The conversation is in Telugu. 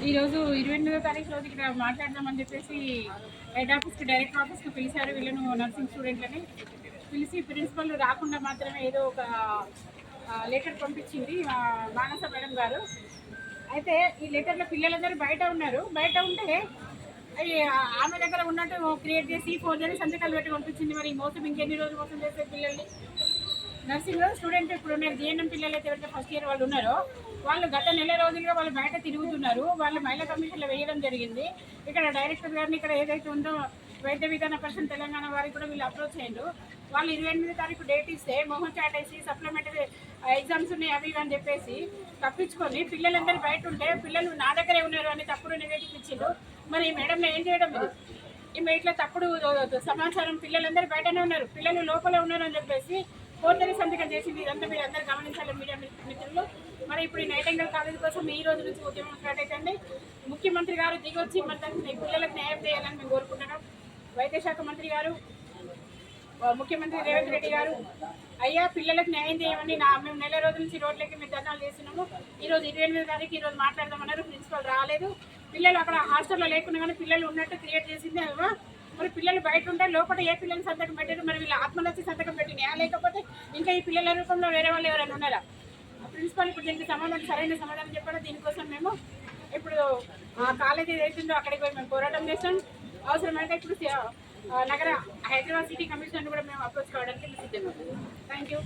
ఈరోజు 28వ తారీఖు రోజు ఇక్కడ మాట్లాడదామని చెప్పేసి హెడ్ ఆఫీస్కి డైరెక్టర్ ఆఫీస్కి పిలిచారు. వీళ్ళను నర్సింగ్ స్టూడెంట్లని పిలిచి ప్రిన్సిపల్ రాకుండా మాత్రమే ఏదో ఒక లెటర్ పంపించింది మానస మేడం గారు. అయితే ఈ లెటర్లో పిల్లలందరూ బయట ఉన్నారు. బయట ఉంటే ఆమె దగ్గర ఉన్నట్టు క్రియేట్ చేసి ఫోర్జరీ సంతకాలు పెట్టి పంపించింది. మరి మోసం ఇంకెన్ని రోజులు మోసం చేసే పిల్లల్ని నర్సింగ్లో స్టూడెంట్ ఇప్పుడు ఉన్నారు. జిఎన్ఎం పిల్లలు అయితే ఎవరైతే ఫస్ట్ ఇయర్ వాళ్ళు ఉన్నారో వాళ్ళు గత నెల రోజులుగా వాళ్ళు బయట తిరుగుతున్నారు. వాళ్ళు మహిళా కమిషన్లో వేయడం జరిగింది. ఇక్కడ డైరెక్టర్ గారిని ఇక్కడ ఏదైతే ఉందో వైద్య విధాన పరిషత్ తెలంగాణ వారికి కూడా వీళ్ళు అప్రోచ్ అయ్యారు. వాళ్ళు 28వ తారీఖు డేట్ ఇస్తే మోహన్ చాట్ వేసి సప్లిమెంటరీ ఎగ్జామ్స్ ఉన్నాయి అవి అని చెప్పేసి తప్పించుకొని పిల్లలందరూ బయట ఉంటే పిల్లలు నా దగ్గరే ఉన్నారు అని తప్పుడు నెగటివ్ ఇచ్చిండు. మరి ఈ మేడం ఏం చేయడం ఇది? ఈమె ఇట్లా తప్పుడు సమాచారం పిల్లలందరూ బయటనే ఉన్నారు, పిల్లలు లోపల ఉన్నారు అని చెప్పేసి ఫోర్జరీ సంతకం చేసింది. ఇదంతా మీరు అందరూ గమనించాలి మీడియా మిత్రులు. మరి ఇప్పుడు ఈ నైటింగల్ కాలేజ్ కోసం ఈ రోజు నుంచి ఉద్యమం స్టార్ట్ అవుతుంది. ముఖ్యమంత్రి గారు దిగొచ్చి మన పిల్లలకు న్యాయం చేయాలని మేము కోరుకుంటున్నాం. వైద్య శాఖ మంత్రి గారు, ముఖ్యమంత్రి రేవంత్ రెడ్డి గారు, అయ్యా పిల్లలకు న్యాయం చేయమని మేము నెల రోజుల నుంచి రోడ్లకి మేము ధర్నాలు చేస్తున్నాము. ఈరోజు 28వ తారీఖు ఈరోజు మాట్లాడదామన్నారు. ప్రిన్సిపల్ రాలేదు. పిల్లలు అక్కడ హాస్టల్లో లేకుండా కానీ పిల్లలు ఉన్నట్టు క్రియేట్ చేసింది. మరి పిల్లలు బయట ఉంటే లోపల ఏ పిల్లలు సంతకం పెట్టారు? మరి వీళ్ళు ఆత్మహత్య సంతకం పెట్టినా లేకపోతే ఇంకా ఈ పిల్లల రూపంలో వేరే వాళ్ళు ఎవరైనా ఉన్నారా? ప్రిన్సిపల్ ఇప్పుడు దీనికి సరైన సమాధానం చెప్పాలి. దీనికోసం మేము ఇప్పుడు ఆ కాలేజీ ఏదైతుందో అక్కడికి పోయి మేము పోరాటం చేస్తాం. అవసరమైతే ఇప్పుడు నగర హైదరాబాద్ సిటీ కమిషనర్ కూడా మేము అప్రోచ్ కావడానికి సిద్ధంగా ఉన్నాం. Thank you.